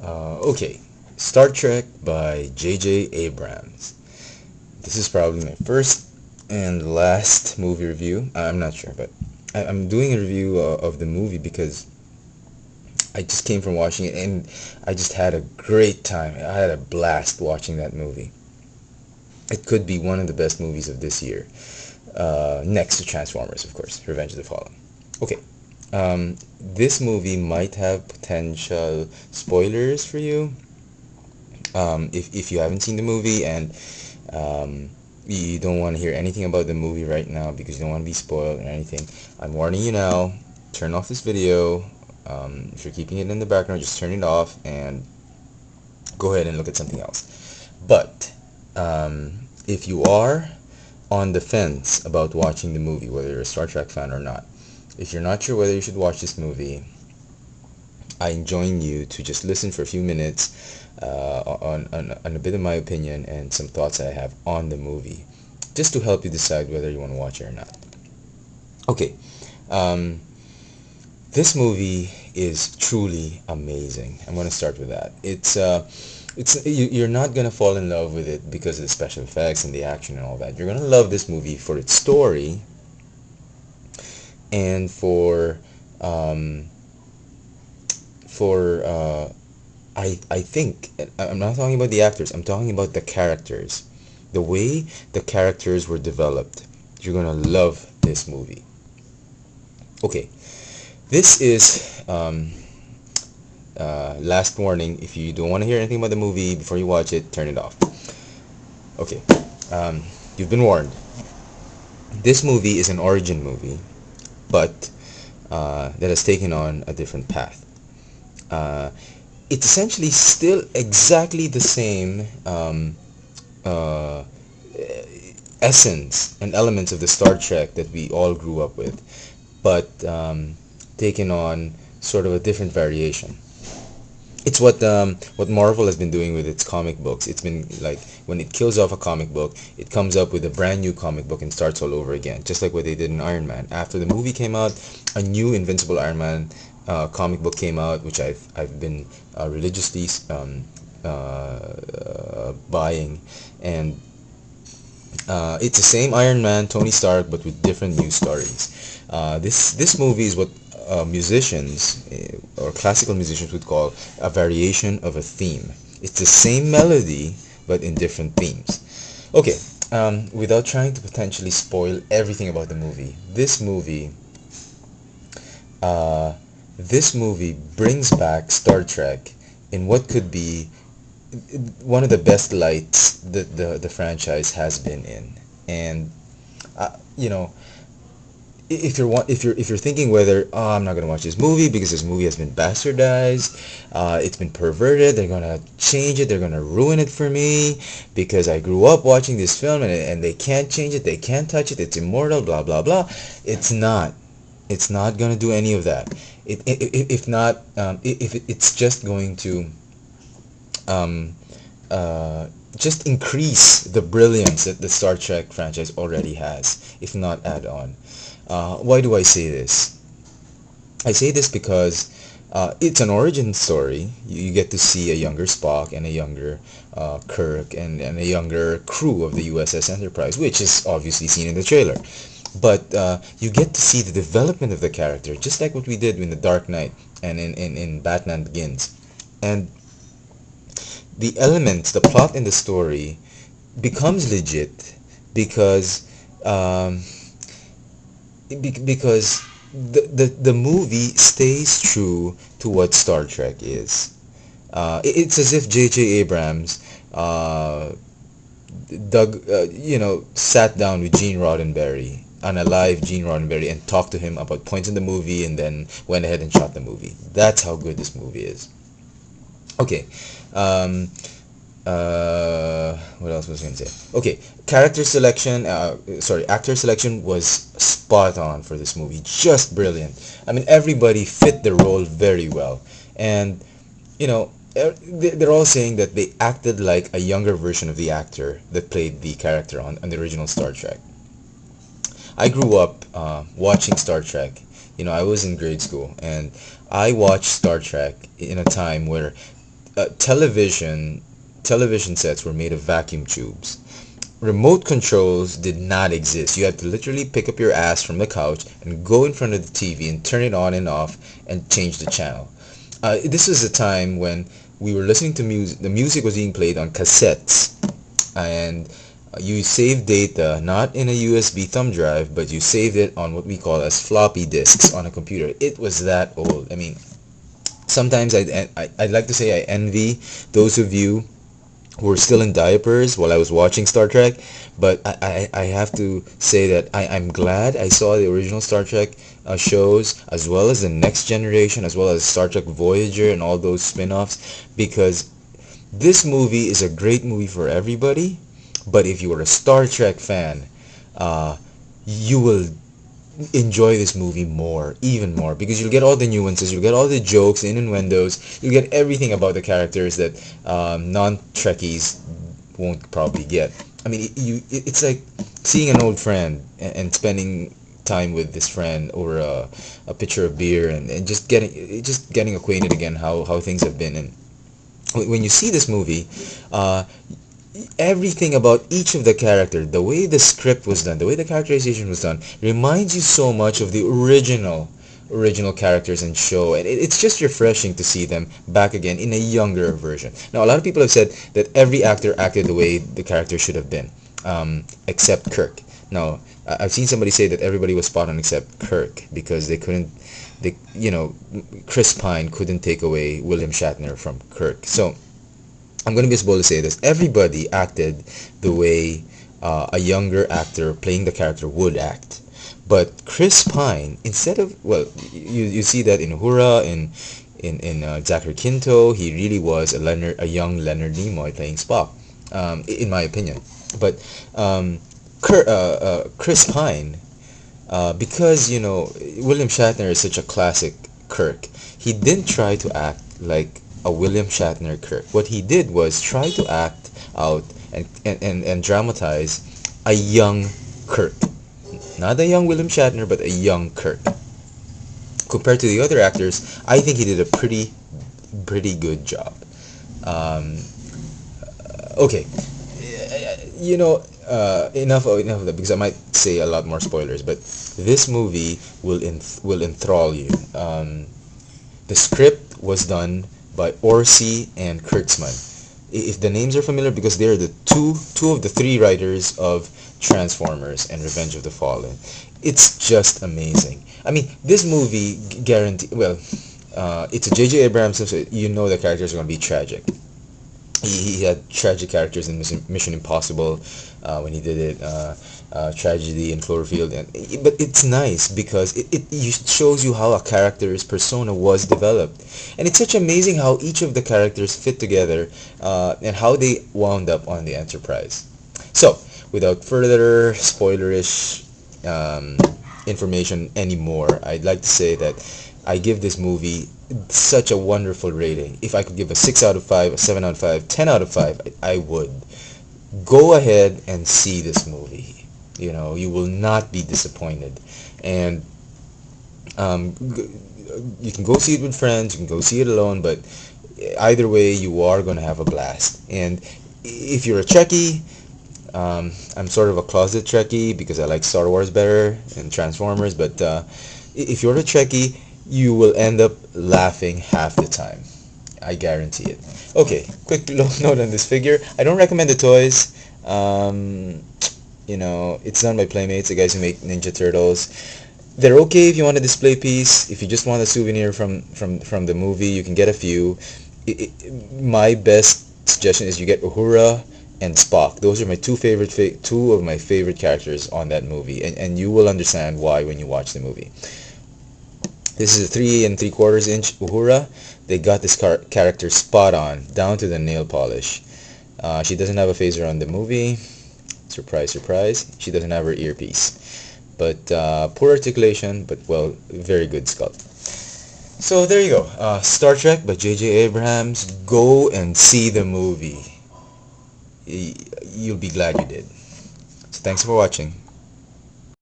Okay, Star Trek by J.J. Abrams. This is probably my first and last movie review. I'm not sure, but I'm doing a review of the movie because I just came from watching it and I just had a great time. I had a blast watching that movie. It could be one of the best movies of this year, next to Transformers, of course, Revenge of the Fallen. Okay, this movie might have potential spoilers for you if you haven't seen the movie and um, you don't want to hear anything about the movie right now because you don't want to be spoiled or anything. I'm warning you now. Turn off this video. If you're keeping it in the background, just turn it off and go ahead and look at something else. But if you are on the fence about watching the movie, whether you're a Star Trek fan or not, if you're not sure whether you should watch this movie, I enjoin you to just listen for a few minutes on a bit of my opinion and some thoughts I have on the movie, just to help you decide whether you want to watch it or not. Okay, um, this movie is truly amazing. I'm going to start with that. You're not going to fall in love with it because of the special effects and the action and all that. You're going to love this movie for its story and um, for I think I'm not talking about the actors. I'm talking about the characters. The way the characters were developed. You're gonna love this movie. Okay, this is last warning. If you don't want to hear anything about the movie before you watch it, turn it off. Okay, um, you've been warned. This movie is an origin movie, but that has taken on a different path. Uh, it's essentially still exactly the same uh, essence and elements of the Star Trek that we all grew up with, but taken on sort of a different variation. It's what Marvel has been doing with its comic books. It's been like when it kills off a comic book, it comes up with a brand new comic book and starts all over again, just like what they did in Iron Man. After the movie came out, a new Invincible Iron Man comic book came out, which I've been religiously buying, and it's the same Iron Man, Tony Stark, but with different news stories. This movie is what musicians or classical musicians would call a variation of a theme. It's the same melody, but in different themes. Okay, without trying to potentially spoil everything about the movie, uh, this movie brings back Star Trek in what could be one of the best lights that the franchise has been in. And you know, if you're thinking whether, oh, I'm not gonna watch this movie because this movie has been bastardized, it's been perverted, they're gonna change it, they're gonna ruin it for me because I grew up watching this film and they can't change it, they can't touch it, it's immortal, blah blah blah. It's not. It's not gonna do any of that. If not, if it's just going to um, just increase the brilliance that the Star Trek franchise already has, if not add on. Why do I say this? I say this because it's an origin story. You get to see a younger Spock and a younger Kirk and a younger crew of the USS Enterprise, which is obviously seen in the trailer. But you get to see the development of the character, just like what we did in The Dark Knight and in Batman Begins. And the elements, the plot in the story becomes legit because um, because the movie stays true to what Star Trek is. It's as if J.J. Abrams uh, sat down with Gene Roddenberry, an alive Gene Roddenberry, and talked to him about points in the movie, and then went ahead and shot the movie. That's how good this movie is. Okay. Um, what else was I going to say? Okay, actor selection was spot on for this movie. Just brilliant. I mean, everybody fit the role very well. And, you know, they're all saying that they acted like a younger version of the actor that played the character on the original Star Trek. I grew up watching Star Trek. You know, I was in grade school, and I watched Star Trek in a time where television sets were made of vacuum tubes. Remote controls did not exist. You had to literally pick up your ass from the couch and go in front of the TV and turn it on and off and change the channel. This was a time when we were listening to music. The music was being played on cassettes, and you saved data not in a USB thumb drive, but you saved it on what we call as floppy disks on a computer. It was that old. I mean, sometimes I'd like to say I envy those of you who were still in diapers while I was watching Star Trek, but I have to say that I'm glad I saw the original Star Trek shows, as well as the Next Generation, as well as Star Trek Voyager and all those spin-offs, because this movie is a great movie for everybody. But if you are a Star Trek fan, you will enjoy this movie more, even more, because you'll get all the nuances, you'll get all the jokes, the innuendos, you'll get everything about the characters that non-Trekkies won't probably get. I mean, it's like seeing an old friend and spending time with this friend over a pitcher of beer, and just getting acquainted again, how things have been. And when you see this movie, everything about each of the characters, the way the script was done, the way the characterization was done, reminds you so much of the original characters and show, and it's just refreshing to see them back again in a younger version. Now, a lot of people have said that every actor acted the way the character should have been, except Kirk. Now, I've seen somebody say that everybody was spot on except Kirk, because Chris Pine couldn't take away William Shatner from Kirk. So I'm going to be as bold to say this: everybody acted the way a younger actor playing the character would act. But Chris Pine, instead of, well, you see that in Uhura, in Zachary Quinto, he really was a young Leonard Nimoy playing Spock, in my opinion. But Chris Pine, because William Shatner is such a classic Kirk, he didn't try to act like a William Shatner Kirk. What he did was try to act out and dramatize a young Kirk. Not a young William Shatner, but a young Kirk. Compared to the other actors, I think he did a pretty good job. Okay, enough of that, because I might say a lot more spoilers. But this movie will enthrall you. The script was done by Orsi and Kurtzman. If the names are familiar, because they're the two of the three writers of Transformers and Revenge of the Fallen. It's just amazing. I mean, this movie it's a J.J. Abrams, so you know the characters are going to be tragic. He had tragic characters in Mission Impossible when he did it, tragedy in Cloverfield, but it's nice because it shows you how a character's persona was developed, and it's such amazing how each of the characters fit together and how they wound up on the Enterprise. So, without further spoilerish information anymore, I'd like to say that I give this movie such a wonderful rating. If I could give a 6 out of 5, a 7 out of 5, 10 out of 5, I would. Go ahead and see this movie. You will not be disappointed. And you can go see it with friends, you can go see it alone, but either way, you are going to have a blast. And if you're a Trekkie, I'm sort of a closet Trekkie because I like Star Wars better and Transformers, but if you're a Trekkie, you will end up laughing half the time. I guarantee it. Okay, quick note on this figure. I don't recommend the toys. It's done by Playmates, the guys who make Ninja Turtles. They're okay if you want a display piece. If you just want a souvenir from the movie, you can get a few. My best suggestion is you get Uhura and Spock. Those are my two of my favorite characters on that movie, and you will understand why when you watch the movie. This is a 3 3/4 inch Uhura. They got this character spot on, down to the nail polish. She doesn't have a phaser on the movie. Surprise, surprise. She doesn't have her earpiece. But poor articulation, but well, very good sculpt. So there you go. Star Trek by J.J. Abrams. Go and see the movie. You'll be glad you did. So thanks for watching.